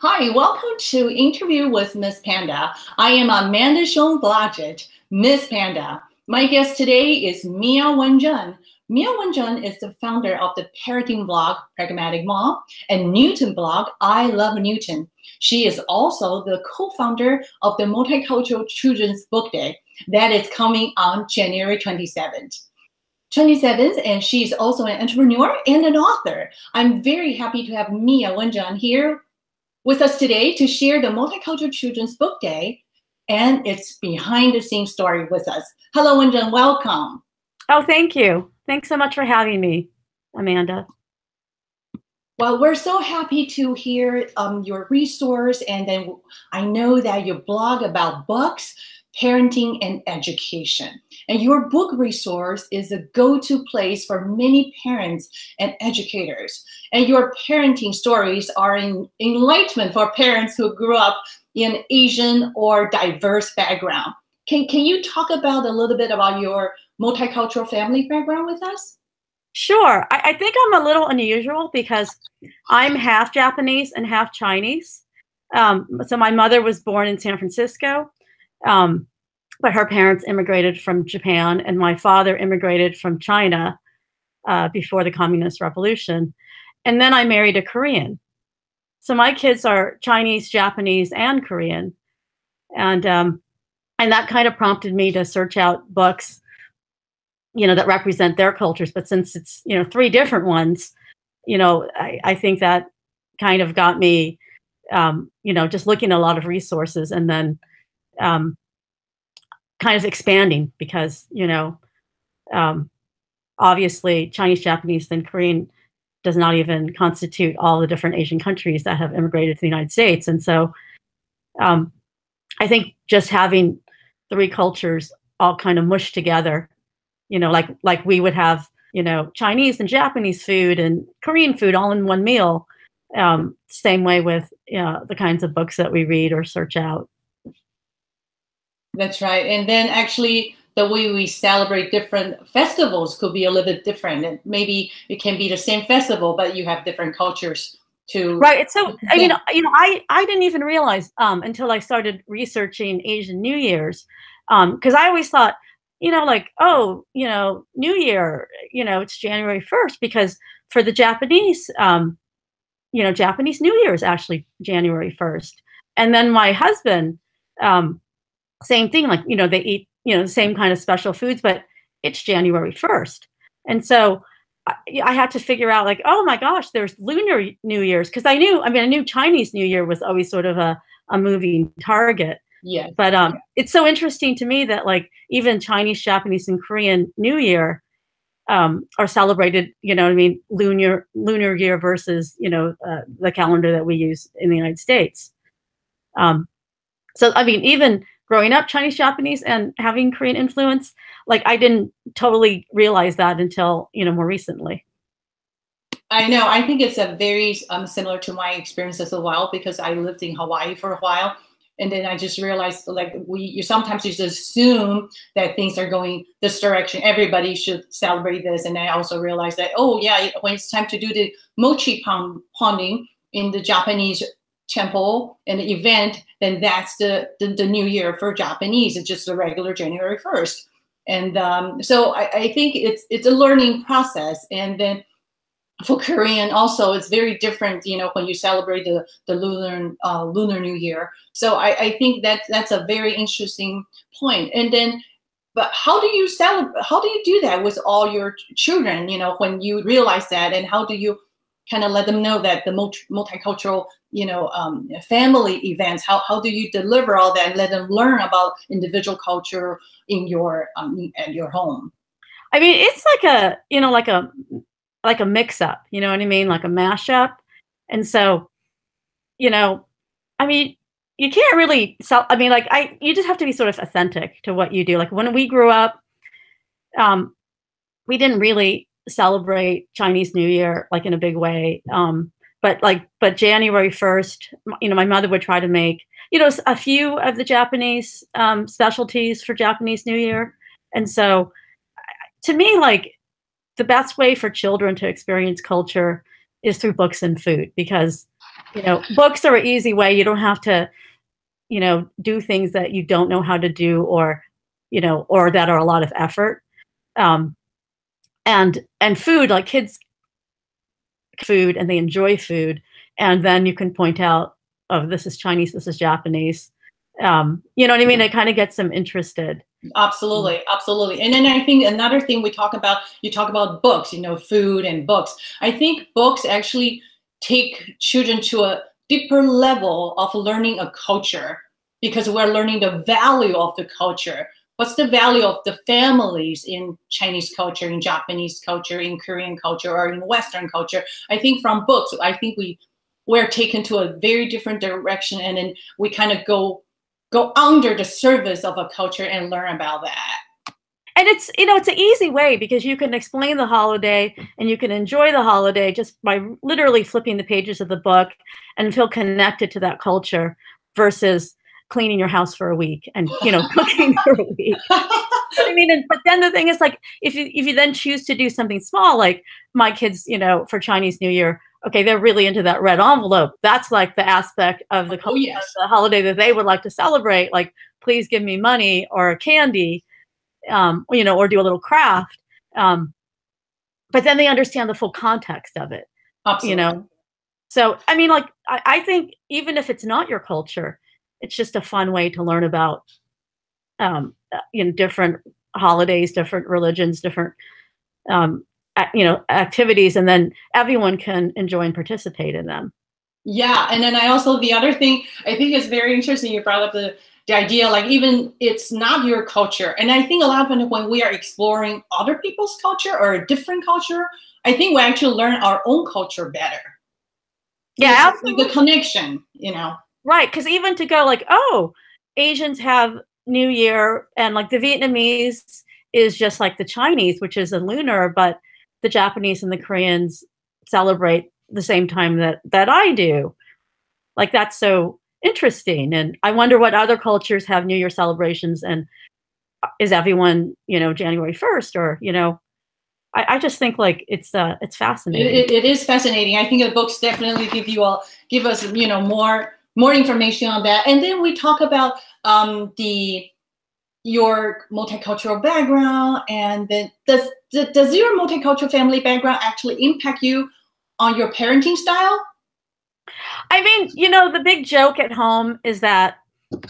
Hi, welcome to Interview with Miss Panda. I am Amanda Miss Panda. My guest today is Mia Wenjen. Mia Wenjen is the founder of the parenting blog PragmaticMom and Newton blog I Love Newton. She is also the co-founder of the Multicultural Children's Book Day that is coming on January 27th. And she's also an entrepreneur and an author. I'm very happy to have Mia Wenjen here with us today to share the Multicultural Children's Book Day and its behind-the-scenes story with us. Hello, Wenjen, welcome. Oh, thank you. Thanks so much for having me, Amanda. Well, we're so happy to hear your resource, and then I know that you blog about books, parenting, and education. And your book resource is a go-to place for many parents and educators. And your parenting stories are an enlightenment for parents who grew up in Asian or diverse background. Can you talk about a little bit about your multicultural family background with us? Sure. I think I'm a little unusual because I'm half Japanese and half Chinese. So my mother was born in San Francisco, but her parents immigrated from Japan, and my father immigrated from China before the Communist Revolution. And then I married a Korean. So my kids are Chinese, Japanese, and Korean. And that kind of prompted me to search out books that represent their cultures. But since it's, three different ones, I think that kind of got me, just looking at a lot of resources and then kind of expanding because, obviously Chinese, Japanese, and Korean does not even constitute all the different Asian countries that have immigrated to the United States. And so I think just having three cultures all kind of mushed together, like we would have, Chinese and Japanese food and Korean food all in one meal. Same way with the kinds of books that we read or search out. That's right. And then actually the way we celebrate different festivals could be a little bit different. And maybe it can be the same festival, but you have different cultures too. Right. So, I mean, I didn't even realize until I started researching Asian New Year's, because I always thought, New Year, it's January 1st, because for the Japanese, Japanese New Year is actually January 1st. And then my husband, same thing, they eat, the same kind of special foods, but it's January 1st. And so I had to figure out oh my gosh, there's Lunar New Year's. Cause I knew Chinese New Year was always sort of a moving target. Yeah. But it's so interesting to me that even Chinese, Japanese, and Korean New Year are celebrated, lunar year versus, the calendar that we use in the United States. So, even growing up Chinese, Japanese, and having Korean influence, I didn't totally realize that until, more recently. I know. I think it's a very similar to my experience as well, because I lived in Hawaii for a while. And then I just realized you sometimes just assume that things are going this direction. Everybody should celebrate this. And I also realized that, oh yeah, when it's time to do the mochi pounding in the Japanese temple and the event, then that's the new year for Japanese. It's just the regular January 1st. And so I think it's a learning process. And then for Korean also, it's very different, when you celebrate the Lunar New Year. So I think that's a very interesting point. And then, but how do you celebrate? How do you do that with all your children? When you realize that, and how do you kind of let them know that the multicultural, family events? How do you deliver all that and let them learn about individual culture in your at your home? It's like a mix up, you know what I mean? Like a mashup. And so, you can't really you just have to be sort of authentic to what you do. When we grew up, we didn't really celebrate Chinese New Year in a big way. But January 1st, my mother would try to make, a few of the Japanese specialties for Japanese New Year. And so to me, the best way for children to experience culture is through books and food, because you know, books are an easy way. You don't have to, you know, do things that you don't know how to do, or, you know, or that are a lot of effort. And food, like kids food and they enjoy food, and then you can point out, oh, this is Chinese, this is Japanese. You know what I mean? It kind of gets them interested. Absolutely, absolutely. And then I think another thing you talk about books, you know, food and books. I think books actually take children to a deeper level of learning a culture, because we're learning the value of the culture. What's the value of the families in Chinese culture, in Japanese culture, in Korean culture, or in Western culture? I think from books, I think we're taken to a very different direction, and then we kind of go under the surface of a culture and learn about that. And it's, you know, it's an easy way, because you can explain the holiday and you can enjoy the holiday just by literally flipping the pages of the book and feel connected to that culture, versus cleaning your house for a week and, you know, cooking for a week. I mean, but then the thing is, like, if you then choose to do something small, like my kids, you know, for Chinese New Year, okay, they're really into that red envelope. That's like the aspect of the, oh, yes, of the holiday that they would like to celebrate. Like, please give me money or candy, you know, or do a little craft. But then they understand the full context of it. Absolutely. You know? So, I mean, like, I think even if it's not your culture, it's just a fun way to learn about, you know, different holidays, different religions, different, you know, activities, and then everyone can enjoy and participate in them. Yeah, and then the other thing I think is very interesting, you brought up the idea, like, even it's not your culture. And I think a lot of when we are exploring other people's culture or a different culture, I think we actually learn our own culture better. Yeah, like the connection, you know. Right, because even to go like, oh, Asians have New Year, and like the Vietnamese is just like the Chinese, which is a Lunar, but the Japanese and the Koreans celebrate the same time that I do. Like, that's so interesting. And I wonder what other cultures have New Year celebrations, and is everyone, you know, January 1st, or, you know, I just think like it's fascinating. It is fascinating. I think the books definitely give us, you know, more information on that. And then we talk about your multicultural background, and then does your multicultural family background actually impact you on your parenting style? I mean, you know, the big joke at home is that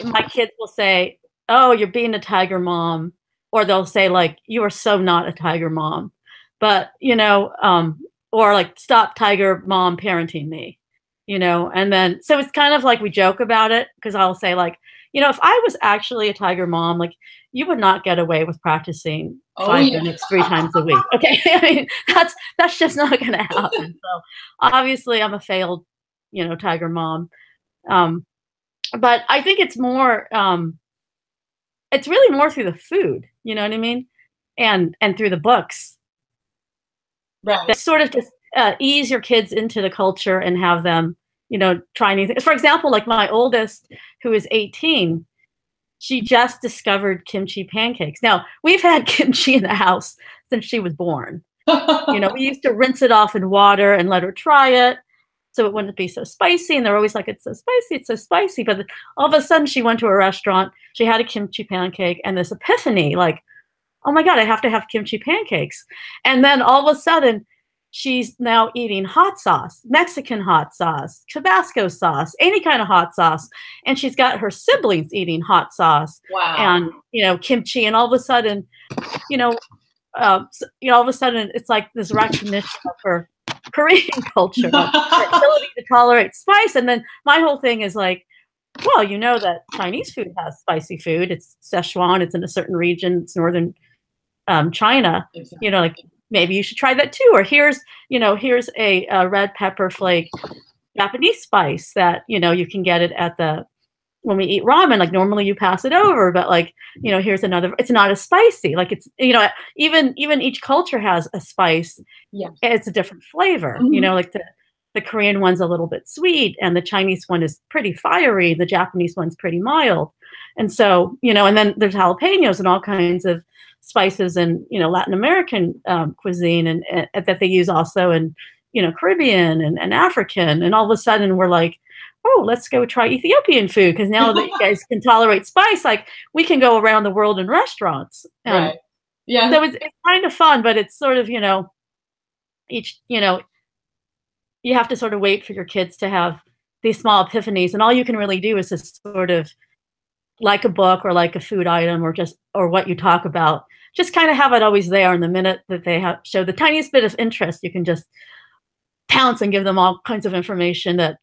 my kids will say, "Oh, you're being a tiger mom," or they'll say like, "You are so not a tiger mom," but, you know, or like, "Stop tiger mom parenting me," you know. And then, so it's kind of like we joke about it, because I'll say like, you know, if I was actually a tiger mom, like, you would not get away with practicing 5 minutes 3 times a week. Okay, I mean, that's just not going to happen. So obviously, I'm a failed, you know, tiger mom. But I think it's more, it's really more through the food. You know what I mean? And through the books. Right. That sort of just ease your kids into the culture and have them, you know, try new things. For example, like my oldest, who is 18, she just discovered kimchi pancakes. Now, we've had kimchi in the house since she was born. You know, we used to rinse it off in water and let her try it, so it wouldn't be so spicy. And they're always like, "It's so spicy, it's so spicy." But all of a sudden, she went to a restaurant, she had a kimchi pancake, and this epiphany, like, oh my God, I have to have kimchi pancakes. And then all of a sudden, she's now eating hot sauce, Mexican hot sauce, Tabasco sauce, any kind of hot sauce. And she's got her siblings eating hot sauce. Wow. And, you know, kimchi. And all of a sudden, you know, all of a sudden, it's like this recognition of her Korean culture, her ability to tolerate spice. And then my whole thing is like, well, you know that Chinese food has spicy food. It's Szechuan. It's in a certain region. It's northern China. Exactly. You know, like, maybe you should try that too. Or here's a red pepper flake Japanese spice that, you know, you can get it at when we eat ramen, like normally you pass it over, but like, you know, here's another, it's not as spicy. Like, it's, you know, even each culture has a spice. Yeah. It's a different flavor, you know, like the Korean one's a little bit sweet, and the Chinese one is pretty fiery. The Japanese one's pretty mild. And so, you know, and then there's jalapenos and all kinds of spices and, you know, Latin American cuisine and that they use also, and, Caribbean and African, and all of a sudden we're like, oh, let's go try Ethiopian food, because now that you guys can tolerate spice, like we can go around the world in restaurants. Right. Yeah. So it's kind of fun, but it's sort of, each, you have to sort of wait for your kids to have these small epiphanies, and all you can really do is just sort of, like a book or like a food item or what you talk about, just kind of have it always there. And the minute that they show the tiniest bit of interest, you can just pounce and give them all kinds of information that,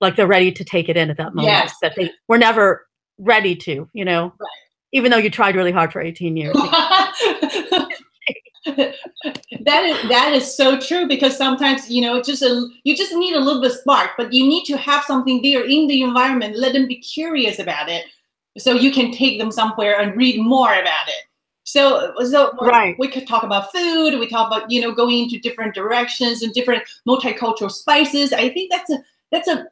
like, they're ready to take it in at that moment. Yes. That they were never ready to, Right. even though you tried really hard for 18 years. That is so true, because sometimes, you just need a little bit spark, but you need to have something there in the environment. Let them be curious about it, so you can take them somewhere and read more about it. So right. We could talk about food. We talk about, going into different directions and different multicultural spices. I think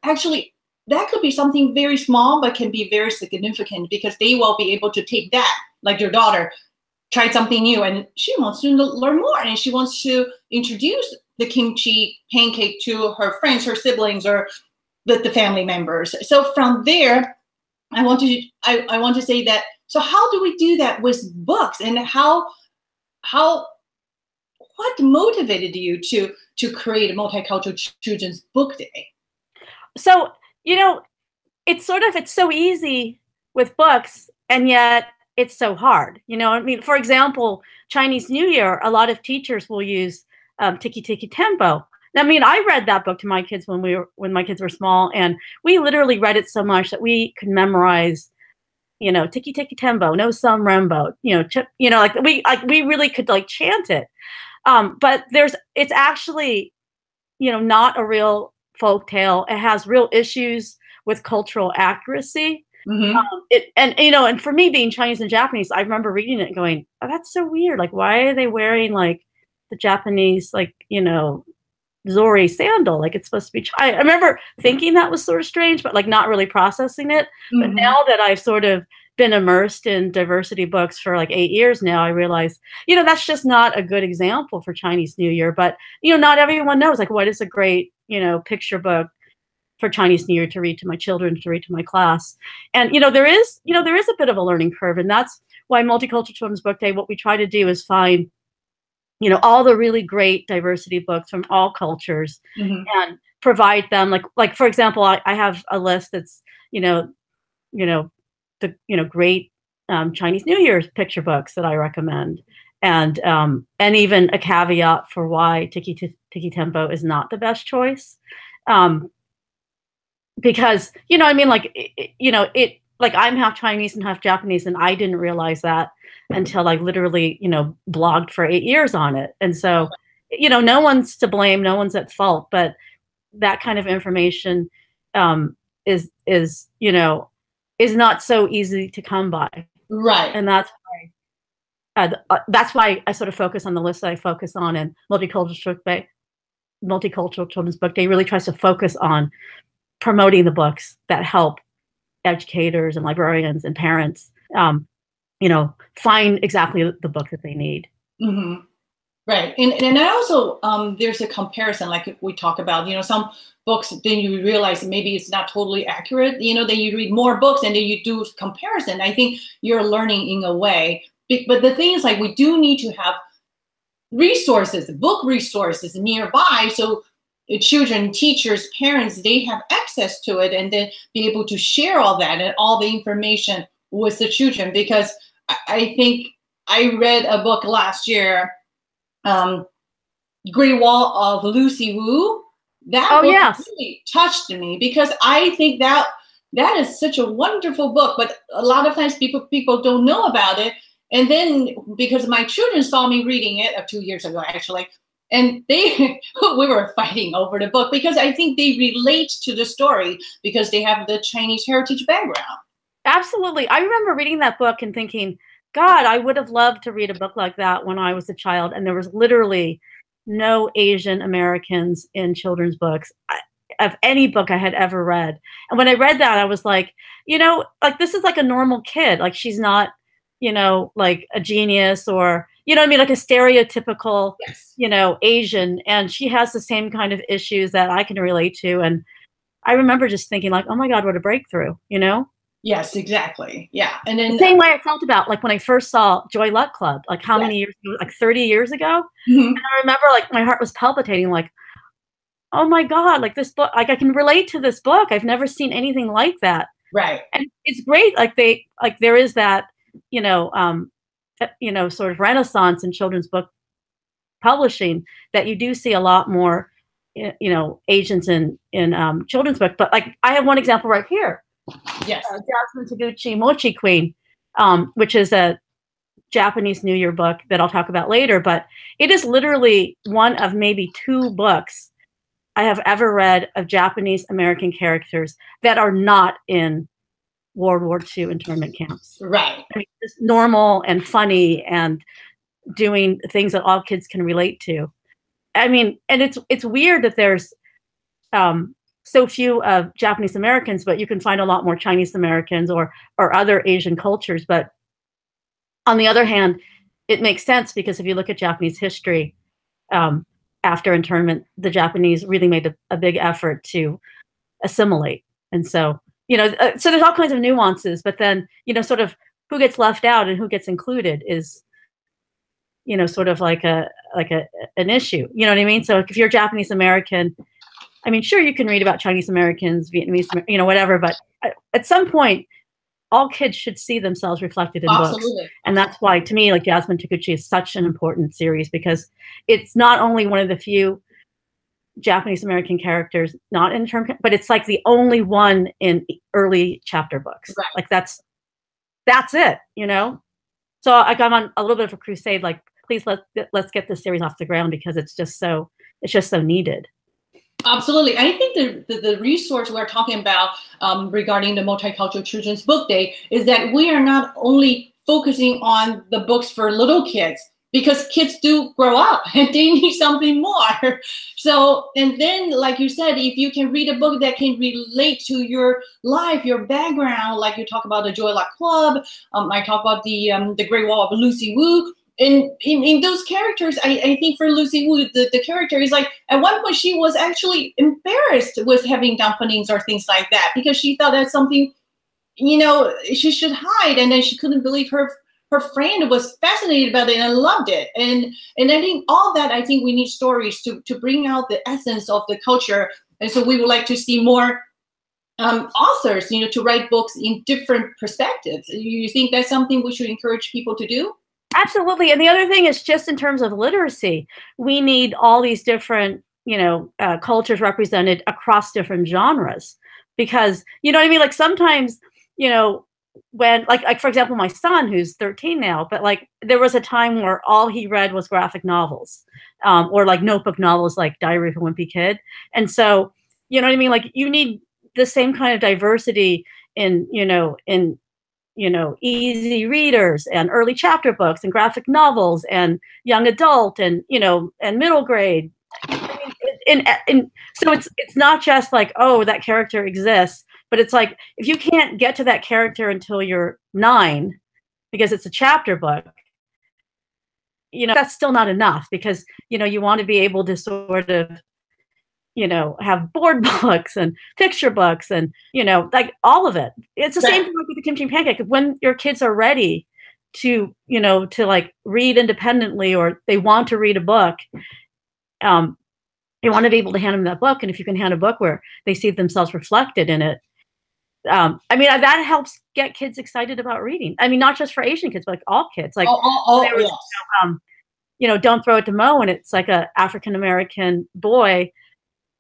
actually that could be something very small, but can be very significant, because they will be able to take that, like your daughter tried something new and she wants to learn more, and she wants to introduce the kimchi pancake to her friends, her siblings, or the family members. So from there, I want to say that. So how do we do that with books, and what motivated you to create a Multicultural Children's Book Day? So, it's so easy with books, and yet it's so hard. For example, Chinese New Year, a lot of teachers will use Tiki Tiki Tempo. I read that book to my kids when my kids were small, and we literally read it so much that we could memorize, Tiki Tiki Tempo, no some Rembo, we really could chant it. But it's actually, not a real folk tale. It has real issues with cultural accuracy. Mm-hmm. And for me, being Chinese and Japanese, I remember reading it and going, oh, that's so weird. Like, why are they wearing the Japanese, Zori sandal? Like, it's supposed to be I remember thinking that was sort of strange, but not really processing it. Mm-hmm. But now that I've sort of been immersed in diversity books for 8 years now, I realize, that's just not a good example for Chinese New Year. But, not everyone knows, what is a great, picture book for Chinese New Year to read to my children, to read to my class. And, there is a bit of a learning curve. And that's why Multicultural Children's Book Day, what we try to do is find, all the really great diversity books from all cultures, mm-hmm. and provide them, like for example, I have a list that's, great Chinese New Year's picture books that I recommend. And even a caveat for why Tiki Tempo is not the best choice. Because, I'm half Chinese and half Japanese, and I didn't realize that until I literally, blogged for 8 years on it. And so, no one's to blame, no one's at fault, but that kind of information is not so easy to come by. Right. And that's why I sort of focus on the list that I focus on, and Multicultural Children's Book Day really tries to focus on promoting the books that help educators and librarians and parents, find exactly the book that they need. Mm-hmm. Right. And I also, there's a comparison, like we talk about, some books, then you realize maybe it's not totally accurate, then you read more books and then you do comparison. I think you're learning in a way. But the thing is, we do need to have resources, book resources nearby, so children, teachers, parents, they have access to it, and then be able to share all that and all the information with the children. Because I think I read a book last year, Great Wall of Lucy Wu. That book really touched me, because I think that is such a wonderful book, but a lot of times people don't know about it. And then, because my children saw me reading it 2 years ago, actually, and we were fighting over the book, because I think they relate to the story because they have the Chinese heritage background. Absolutely. I remember reading that book and thinking, God, I would have loved to read a book like that when I was a child. And there was literally no Asian Americans in children's books of any book I had ever read. And when I read that, I was like, this is like a normal kid. Like, she's not, like a genius, or, you know what I mean, like a stereotypical, Yes. you know, Asian, and she has the same kind of issues that I can relate to. And I remember just thinking like, oh my God, what a breakthrough, you know? Yes, exactly. Yeah. And then The same way I felt about like when I first saw Joy Luck Club, like how yes. many years ago, like 30 years ago. Mhm. And I remember like my heart was palpitating, like, oh my God, like this book, like I can relate to this book. I've never seen anything like that. Right. And it's great. Like there is that, you know, sort of renaissance in children's book publishing, that you do see a lot more, you know, Asians in children's book. But like I have one example right here. Yes. Jasmine Taguchi Mochi Queen, which is a Japanese New Year book that I'll talk about later. But it is literally one of maybe 2 books I have ever read of Japanese American characters that are not in World War II internment camps. Right. I mean, just normal and funny and doing things that all kids can relate to. I mean, and it's weird that there's so few of Japanese Americans, but you can find a lot more Chinese Americans or other Asian cultures. But on the other hand, it makes sense because if you look at Japanese history, after internment, the Japanese really made a big effort to assimilate. And so, you know, so there's all kinds of nuances, but then, you know, sort of who gets left out and who gets included is, you know, sort of like an issue. You know what I mean? So if you're Japanese American, I mean, sure, you can read about Chinese Americans, Vietnamese, you know, whatever, but at some point, all kids should see themselves reflected in books. And that's why, to me, like Jasmine Taguchi is such an important series, because it's not only one of the few Japanese American characters not in term, but it's like the only one in early chapter books. Right. Like that's it, you know? So like I'm on a little bit of a crusade, like, please let's get this series off the ground, because it's just so needed. Absolutely. I think the resource we're talking about regarding the Multicultural Children's Book Day is that we are not only focusing on the books for little kids, because kids do grow up and they need something more. So, and then, like you said, if you can read a book that can relate to your life, your background, like you talk about the Joy Luck Club, I talk about the Great Wall of Lucy Wu. And in those characters, I think for Lucy Wu, the character is like, at one point she was actually embarrassed with having dumplings or things like that, because she thought that's something, you know, she should hide. And then she couldn't believe her friend was fascinated about it and loved it. And I think all that, I think we need stories to bring out the essence of the culture. And so we would like to see more authors, you know, to write books in different perspectives. You think that's something we should encourage people to do? Absolutely. And the other thing is, just in terms of literacy, we need all these different, you know, cultures represented across different genres, because, you know what I mean? Like sometimes, you know, when like for example, my son, who's 13 now, but like there was a time where all he read was graphic novels, or like notebook novels, like Diary of a Wimpy Kid. And so, you know what I mean? Like you need the same kind of diversity in easy readers and early chapter books and graphic novels and young adult and, you know, and middle grade. I mean, and so it's not just like, oh, that character exists, but it's like, if you can't get to that character until you're 9, because it's a chapter book, you know, that's still not enough, because, you know, you want to be able to sort of, you know, have board books and picture books and, you know, like all of it. It's the same thing with the Kimchi Pancake. When your kids are ready to, you know, to like read independently, or they want to read a book, you want to be able to hand them that book. And if you can hand a book where they see themselves reflected in it, I mean, that helps get kids excited about reading. I mean, not just for Asian kids, but like all kids. Like, yes. You know, Don't Throw It to Mo, and it's like a African-American boy.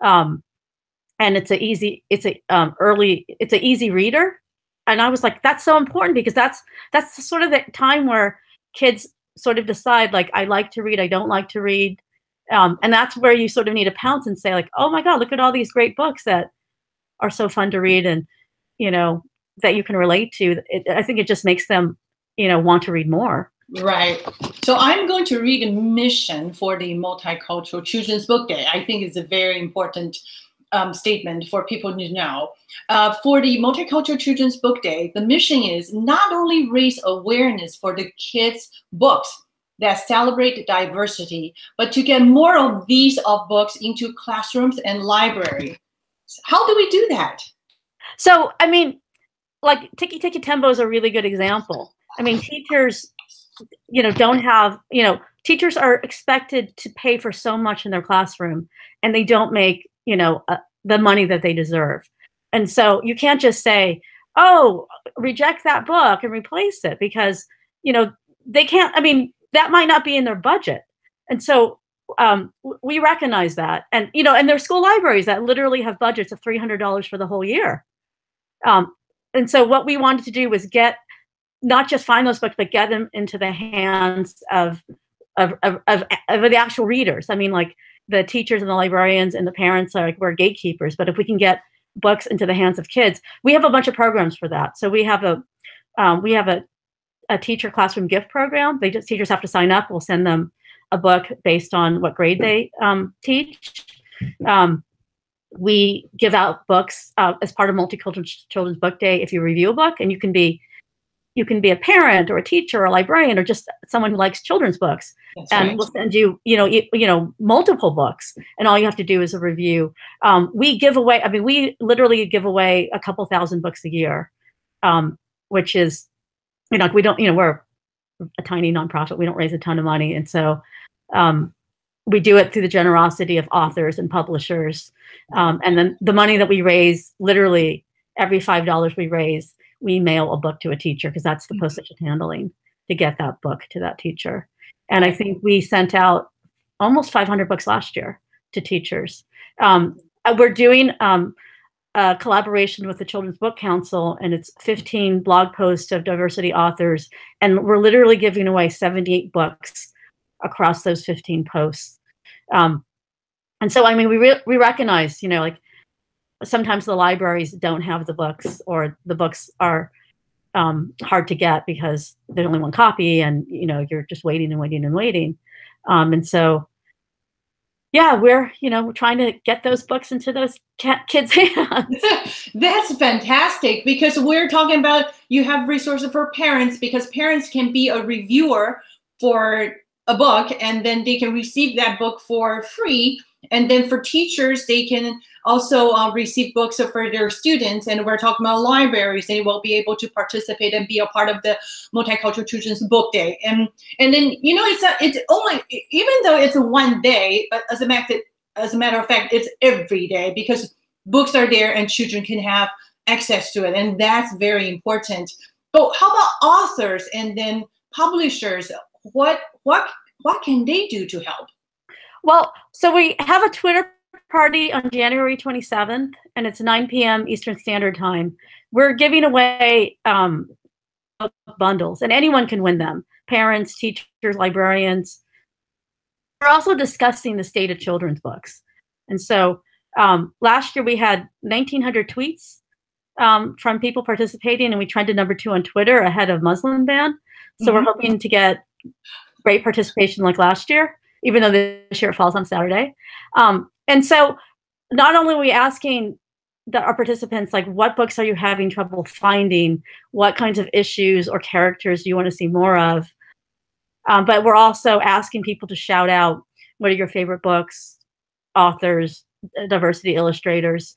And it's an easy reader. And I was like, that's so important, because that's sort of the time where kids sort of decide, like, I like to read, I don't like to read. And that's where you sort of need to pounce and say, like, oh my God, look at all these great books that are so fun to read and, you know, that you can relate to. I think it just makes them, you know, want to read more. Right. So I'm going to read a mission for the Multicultural Children's Book Day. I think it's a very important statement for people to know. For the Multicultural Children's Book Day, the mission is not only raise awareness for the kids' books, that celebrate diversity, but to get more of these books into classrooms and library. How do we do that? So, I mean, like Tiki Tiki Tembo is a really good example. I mean, teachers, don't have, teachers are expected to pay for so much in their classroom, and they don't make, the money that they deserve. And so you can't just say, oh, reject that book and replace it, because, they can't, I mean, that might not be in their budget. And so we recognize that. And, and there's school libraries that literally have budgets of $300 for the whole year. And so what we wanted to do was not just find those books, but get them into the hands of the actual readers. I mean, like the teachers and the librarians and the parents are we're gatekeepers, but if we can get books into the hands of kids, we have a bunch of programs for that. So we have a teacher classroom gift program. Teachers have to sign up. We'll send them a book based on what grade they teach. We give out books as part of Multicultural Children's Book Day. If you review a book, and you can be a parent or a teacher or a librarian or just someone who likes children's books. That's and right. We'll send you, multiple books, and all you have to do is a review. We give away, we literally give away a couple thousand books a year, which is, we don't, we're a tiny nonprofit. We don't raise a ton of money. And so we do it through the generosity of authors and publishers. And then the money that we raise, literally every $5 we raise, we mail a book to a teacher, because that's the postage and handling to get that book to that teacher. And I think we sent out almost 500 books last year to teachers. We're doing a collaboration with the Children's Book Council, and it's 15 blog posts of diversity authors. And we're literally giving away 78 books across those 15 posts. And so, we recognize, sometimes the libraries don't have the books, or the books are hard to get because there's only one copy, and you're just waiting and waiting and waiting. And so, yeah, we're trying to get those books into those kids' hands. That's fantastic, because we're talking about you have resources for parents, because parents can be a reviewer for a book, and then they can receive that book for free. And then for teachers, they can also receive books for their students. And we're talking about libraries, they will be able to participate and be a part of the Multicultural Children's Book Day. And then, it's only, even though it's one day, but as a matter of fact, it's every day, because books are there and children can have access to it. And that's very important. But how about authors and then publishers? What can they do to help? Well, so we have a Twitter party on January 27th, and it's 9 p.m. Eastern Standard Time. We're giving away bundles, and anyone can win them. Parents, teachers, librarians. We're also discussing the state of children's books. And so last year we had 1,900 tweets from people participating, and we trended #2 on Twitter ahead of Muslim ban. So we're hoping to get great participation like last year, even though this year it falls on Saturday. And so not only are we asking our participants, like, what books are you having trouble finding? What kinds of issues or characters do you want to see more of? But we're also asking people to shout out, what are your favorite books, authors, diversity illustrators,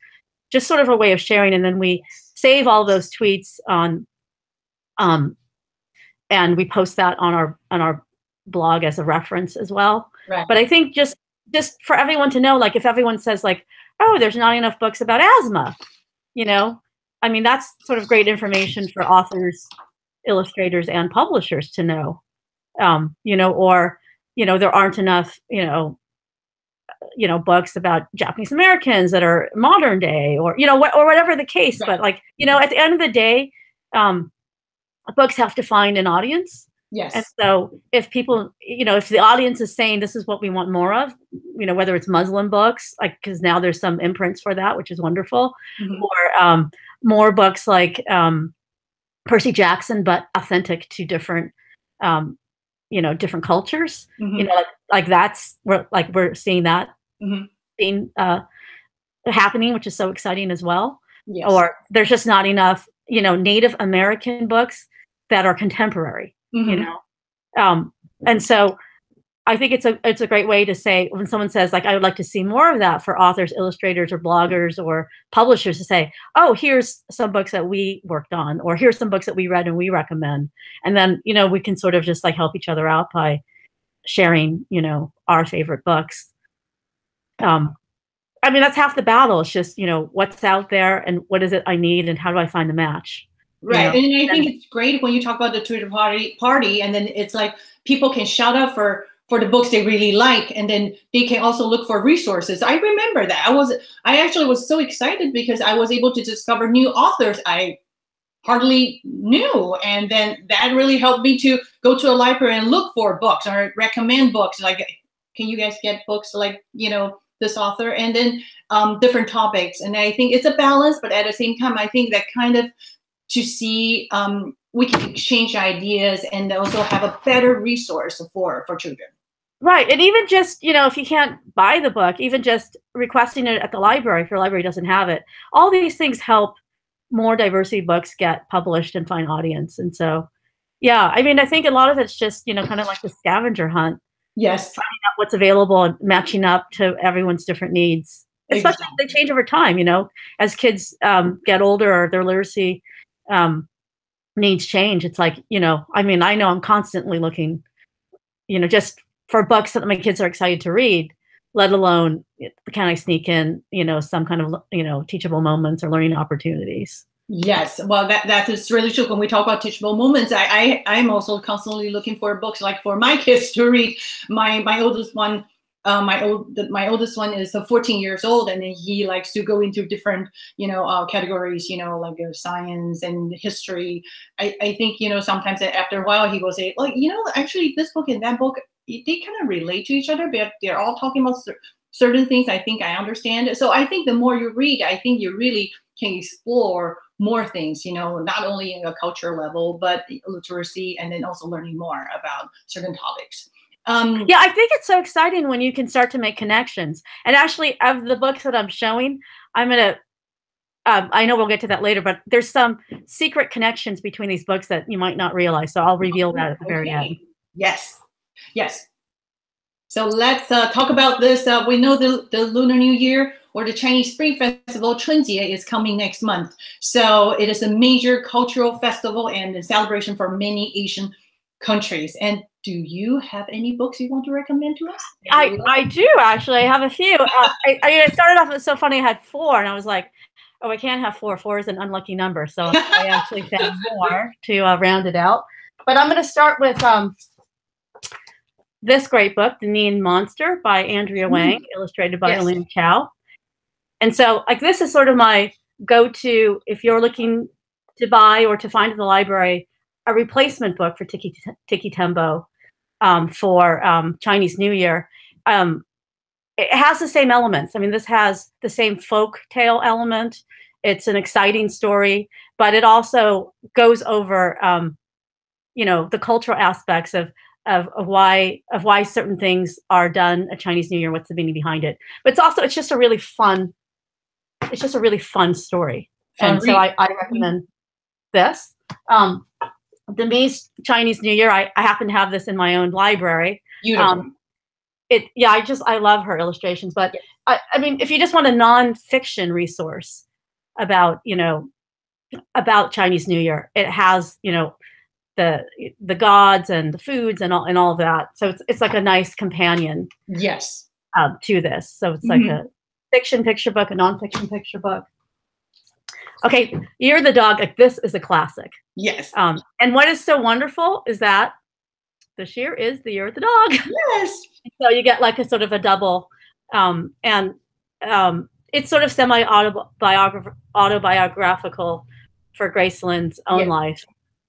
just sort of a way of sharing. And then we save all those tweets on, and we post that on our blog as a reference as well. Right. But I think just for everyone to know, like, if everyone says like, oh, there's not enough books about asthma, that's sort of great information for authors, illustrators, and publishers to know, or, there aren't enough, books about Japanese Americans that are modern day, or, or whatever the case. Right. But like, at the end of the day, books have to find an audience. Yes. And so if people, if the audience is saying this is what we want more of, whether it's Muslim books, like, because now there's some imprints for that, which is wonderful, or more books like Percy Jackson, but authentic to different, different cultures, like that's we're seeing that being happening, which is so exciting as well. Yes. Or there's just not enough, Native American books that are contemporary. And so I think it's a great way to say, when someone says, like, I would like to see more of that, for authors, illustrators, or bloggers or publishers, to say, oh, here's some books that we worked on, or here's some books that we read and we recommend. And then, you know, we can sort of just like help each other out by sharing, you know, our favorite books. I mean, that's half the battle. It's just, you know, what's out there and what is it I need and how do I find the match? Right. You know? And I think it's great when you talk about the Twitter party, and then it's like people can shout out for the books they really like, and then they can also look for resources. I remember that. I actually was so excited because I was able to discover new authors I hardly knew, and then that really helped me to go to a library and look for books or recommend books. Like, can you guys get books like, you know, this author, and then different topics. And I think it's a balance, but at the same time, I think that kind of to see we can exchange ideas and also have a better resource for children. Right. And even just, you know, if you can't buy the book, even just requesting it at the library, if your library doesn't have it, all these things help more diversity books get published and find audience. And so, yeah, I mean, I think a lot of it's just, you know, kind of like the scavenger hunt. Yes. Finding out what's available and matching up to everyone's different needs, especially if they change over time, you know, as kids get older or their literacy needs change. It's like, you know, I mean, I know I'm constantly looking, you know, just for books that my kids are excited to read, let alone can I sneak in, you know, some kind of, you know, teachable moments or learning opportunities. Yes, well, that is really true. When we talk about teachable moments, I'm also constantly looking for books like for my kids to read. My oldest one, my oldest one is 14 years old, and he likes to go into different, you know, categories, you know, like science and history. I think, you know, sometimes after a while he will say, like, you know, actually this book and that book, they kind of relate to each other, but they're all talking about certain things I think I understand. So I think the more you read, I think you really can explore more things, you know, not only in a cultural level, but literacy, and then also learning more about certain topics. Yeah, I think it's so exciting when you can start to make connections. And actually, of the books that I'm showing, I'm going to, I know we'll get to that later, but there's some secret connections between these books that you might not realize. So I'll reveal that at the very end. Yes. Yes. So let's talk about this. We know the Lunar New Year, or the Chinese Spring Festival, 春节, is coming next month. So it is a major cultural festival and a celebration for many Asian countries. And do you have any books you want to recommend to us? I do, actually. I have a few. I started off, it's so funny, I had 4, and I was like, oh, I can't have 4. 4 is an unlucky number. So I actually found more to round it out. But I'm going to start with this great book, The Neon Monster by Andrea Wang, illustrated by Elaine Chow. And so, like, this is sort of my go-to if you're looking to buy or to find at the library a replacement book for Tiki Tembo for Chinese New Year. It has the same elements. I mean, this has the same folk tale element. It's an exciting story, but it also goes over, you know, the cultural aspects of why certain things are done at Chinese New Year, what's the meaning behind it. But it's just a really fun story. And so I recommend this. The Mi's Chinese New Year, I happen to have this in my own library. I love her illustrations. But I mean, if you just want a nonfiction resource about, you know, about Chinese New Year, it has, you know, the gods and the foods and all of that. So it's like a nice companion. Yes. To this. So it's like a fiction picture book, a nonfiction picture book. Okay, Year of the Dog. Like, this is a classic. Yes. And what is so wonderful is that this year is the Year of the Dog. Yes. So you get like a sort of a double, and it's sort of autobiographical for Graceland's own life.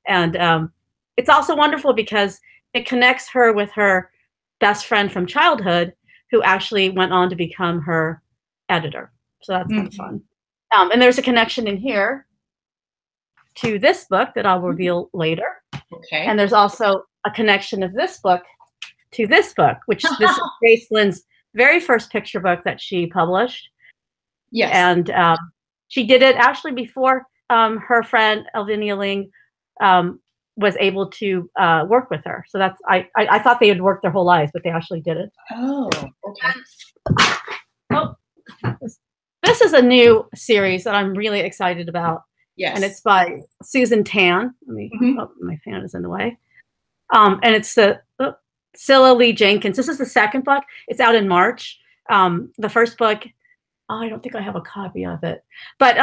And it's also wonderful because it connects her with her best friend from childhood, who actually went on to become her editor. So that's kind of fun. And there's a connection in here to this book that I'll reveal later. Okay. And there's also a connection of this book to this book, which this is Graceland's very first picture book that she published. Yes. And she did it actually before her friend Elvinia Ling was able to work with her. So that's I thought they had worked their whole lives, but they actually didn't. Oh, okay. Oh, this is a new series that I'm really excited about. Yes. And it's by Susan Tan. Let me, oh, my fan is in the way. And it's the Scylla Lee Jenkins. This is the second book. It's out in March. The first book, I don't think I have a copy of it. But,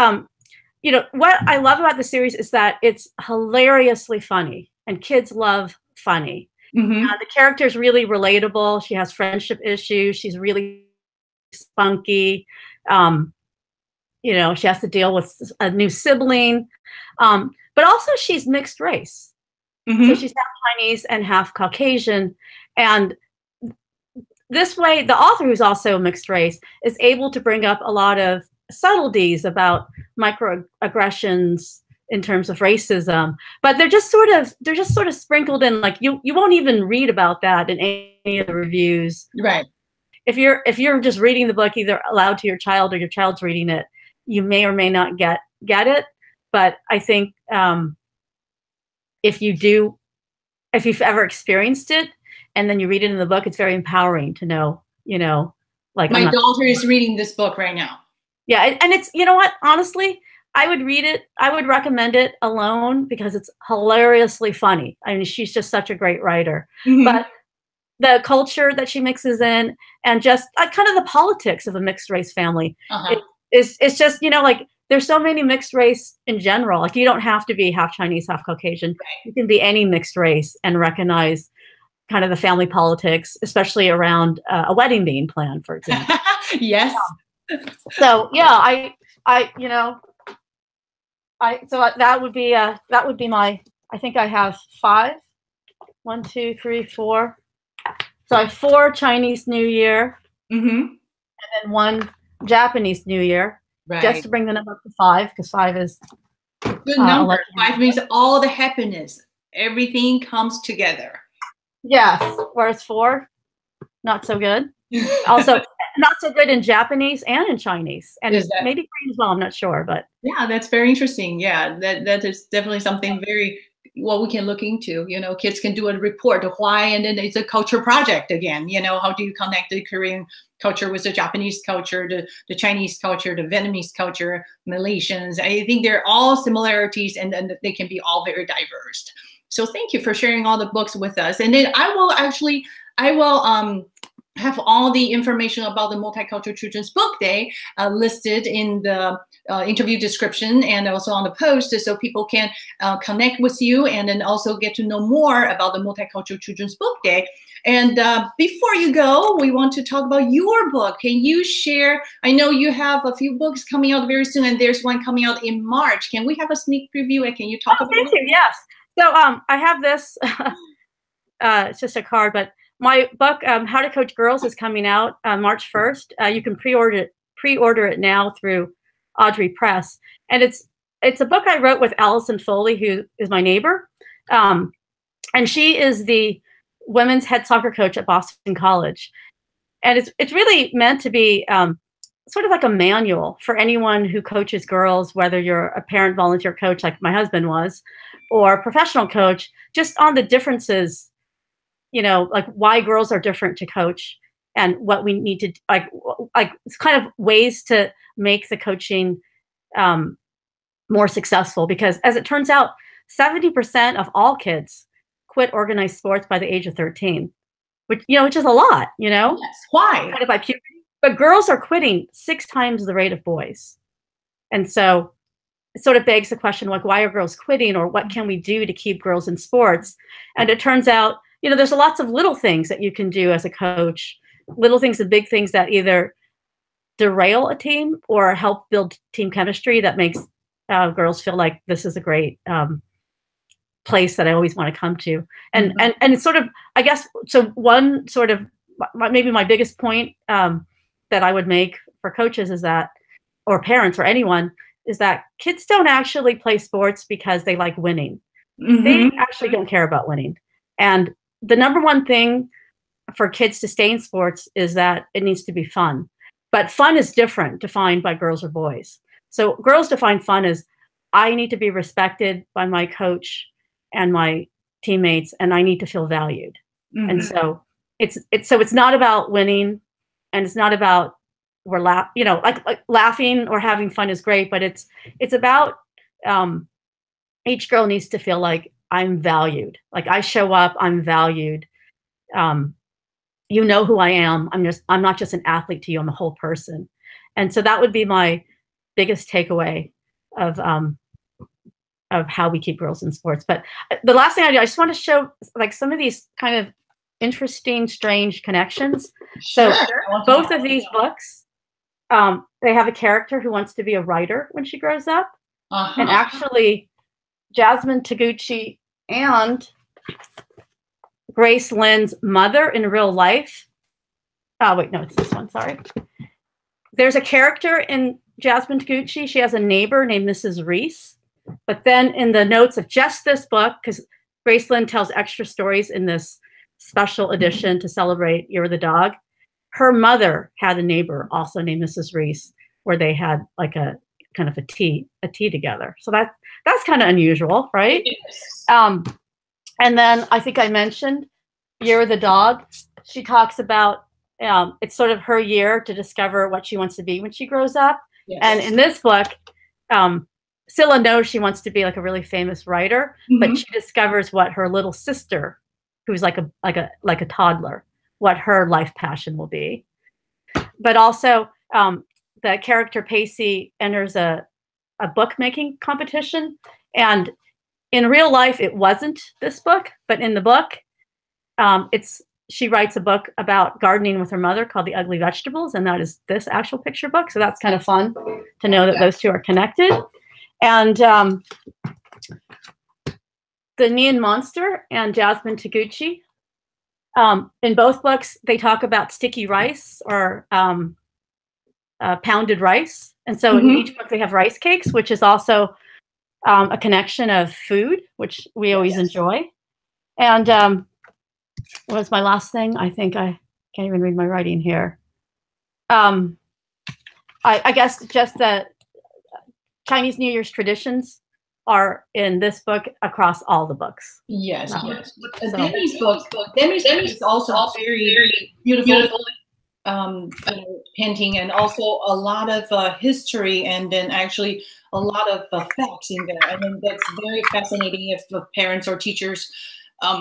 you know, what I love about the series is that it's hilariously funny. And kids love funny. The character is really relatable. She has friendship issues. She's really spunky. You know, she has to deal with a new sibling, but also she's mixed race. So she's half Chinese and half Caucasian. And this way, the author, who's also mixed race, is able to bring up a lot of subtleties about microaggressions in terms of racism. But they're just sort of sprinkled in, like you won't even read about that in any of the reviews. Right. If you're just reading the book either aloud to your child or your child's reading it, you may or may not get it. But I think if you've ever experienced it and then you read it in the book, it's very empowering to know, you know, like my daughter is reading this book right now. Yeah. And it's, you know what, honestly, I would read it. I would recommend it alone because it's hilariously funny. I mean, she's just such a great writer. But the culture that she mixes in and just kind of the politics of a mixed race family. It's just, you know, like there's so many mixed race in general. Like you don't have to be half Chinese, half Caucasian. You can be any mixed race and recognize kind of the family politics, especially around a wedding being planned, for example. Yes. So yeah, you know, so that would be my, I think I have 5. 1, 2, 3, 4. So I have 4 Chinese New Year, and then 1 Japanese New Year, just to bring the number up to 5, because 5 is good number. 5 means all the happiness, everything comes together. Yes, whereas 4, not so good. Also, not so good in Japanese and in Chinese, and maybe Korean as well. I'm not sure, but yeah, that's very interesting. Yeah, that is definitely something very what we can look into. You know, kids can do a report of why, and then it's a culture project again. You know, how do you connect the Korean culture with the Japanese culture, the Chinese culture, the Vietnamese culture, Malaysians? I think they're all similarities, and they can be all very diverse. So thank you for sharing all the books with us. And then I will have all the information about the Multicultural Children's Book Day listed in the interview description and also on the post, so people can connect with you and then also get to know more about the Multicultural Children's Book Day. And before you go, we want to talk about your book. Can you share? I know you have a few books coming out very soon, and there's one coming out in March. Can we have a sneak preview, and can you talk about it? Thank you. Yes. So I have this. It's just a card, but my book, How to Coach Girls, is coming out March 1st. You can pre-order it now through Audrey Press, and it's a book I wrote with Allison Foley, who is my neighbor, and she is the women's head soccer coach at Boston College, and it's really meant to be sort of like a manual for anyone who coaches girls, whether you're a parent volunteer coach like my husband was, or a professional coach, just on the differences, you know, like why girls are different to coach and what we need to like it's kind of ways to make the coaching more successful. Because as it turns out, 70% of all kids quit organized sports by the age of 13, which is a lot, you know. Yes. Why? Kind of by puberty. But girls are quitting 6 times the rate of boys. And so it sort of begs the question, like, why are girls quitting, or what can we do to keep girls in sports? And it turns out, there's lots of little things that you can do as a coach, little things and big things that either derail a team or help build team chemistry that makes girls feel like this is a great place that I always want to come to. And and it's sort of, I guess, so one sort of maybe my biggest point that I would make for coaches is that, or parents or anyone, is that kids don't actually play sports because they like winning. They actually don't care about winning. And the number one thing for kids to stay in sports is that it needs to be fun. But fun is different defined by girls or boys. So girls define fun as, I need to be respected by my coach. and my teammates, and I need to feel valued. And so it's not about winning, and it's not about like laughing or having fun is great, but it's about each girl needs to feel like I'm valued. Like I show up, I'm valued. You know who I am. I'm not just an athlete to you, I'm a whole person. And so that would be my biggest takeaway of how we keep girls in sports. But the last thing I just want to show like some of these kind of interesting, strange connections. So both of these books, they have a character who wants to be a writer when she grows up. And actually, Jasmine Taguchi and Grace Lynn's mother in real life. Oh, wait, no, it's this one. Sorry. There's a character in Jasmine Taguchi. She has a neighbor named Mrs. Reese. But then in the notes of just this book, because Grace Lynn tells extra stories in this special edition to celebrate You're the Dog, her mother had a neighbor also named Mrs. Reese, where they had like a kind of a tea together. So that's kind of unusual, right? Yes. And then I think I mentioned You're the Dog. She talks about it's sort of her year to discover what she wants to be when she grows up. Yes. And in this book, Scylla knows she wants to be like a really famous writer, but she discovers what her little sister, who's like a toddler, what her life passion will be. But also, the character Pacey enters a bookmaking competition, and in real life it wasn't this book, but in the book, she writes a book about gardening with her mother called The Ugly Vegetables, and that is this actual picture book. So that's kind of fun to know that those two are connected. And The Neon Monster and Jasmine Taguchi, in both books, they talk about sticky rice or pounded rice. And so in each book, they have rice cakes, which is also a connection of food, which we always enjoy. And what was my last thing? I think I can't even read my writing here. I guess just the Chinese New Year's traditions are in this book across all the books. Yes, yes. So, Demi's book is also very beautiful painting, and also a lot of history, and then actually a lot of facts in there. I think that's very fascinating if parents or teachers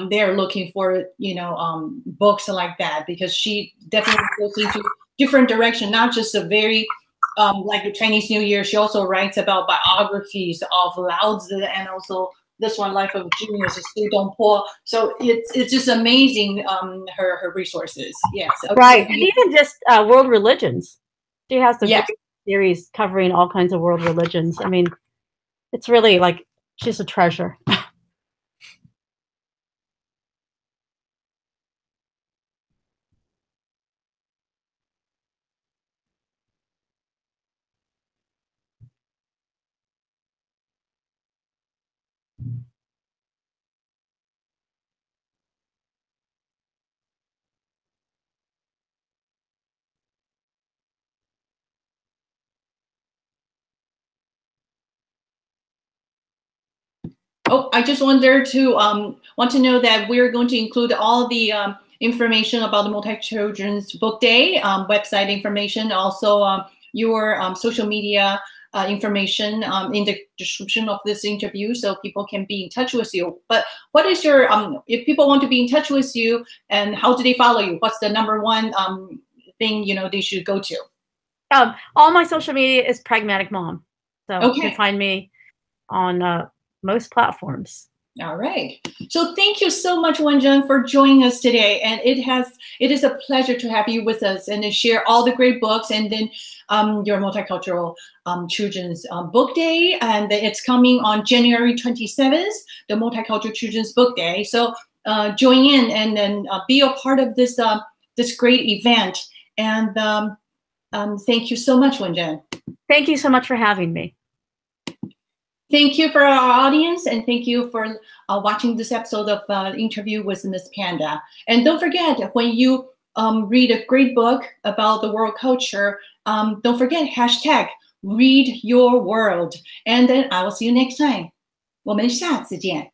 they're looking for books like that, because she definitely goes into different direction, not just a very like the Chinese New Year. She also writes about biographies of Lao Tzu, and also this one, Life of Genius, is Su Dongpo. So it's just amazing, her resources. Yes. Okay. Right. And even just world religions. She has the series covering all kinds of world religions. I mean, it's really like she's a treasure. Oh, I just want to know that we're going to include all the information about the Multicultural Children's Book Day, website information, also your social media information in the description of this interview, so people can be in touch with you. But what is your, if people want to be in touch with you, and how do they follow you? What's the number one thing they should go to? All my social media is PragmaticMom. So you can find me on most platforms. All right. So thank you so much, Wenjen, for joining us today. And it is a pleasure to have you with us and to share all the great books, and then your Multicultural Children's Book Day. And it's coming on January 27th, the Multicultural Children's Book Day. So join in and then be a part of this this great event. And thank you so much, Wenjen. Thank you so much for having me. Thank you for our audience, and thank you for watching this episode of Interview with Miss Panda. And don't forget, when you read a great book about the world culture, don't forget #read your world. And then I will see you next time. 我们下次见。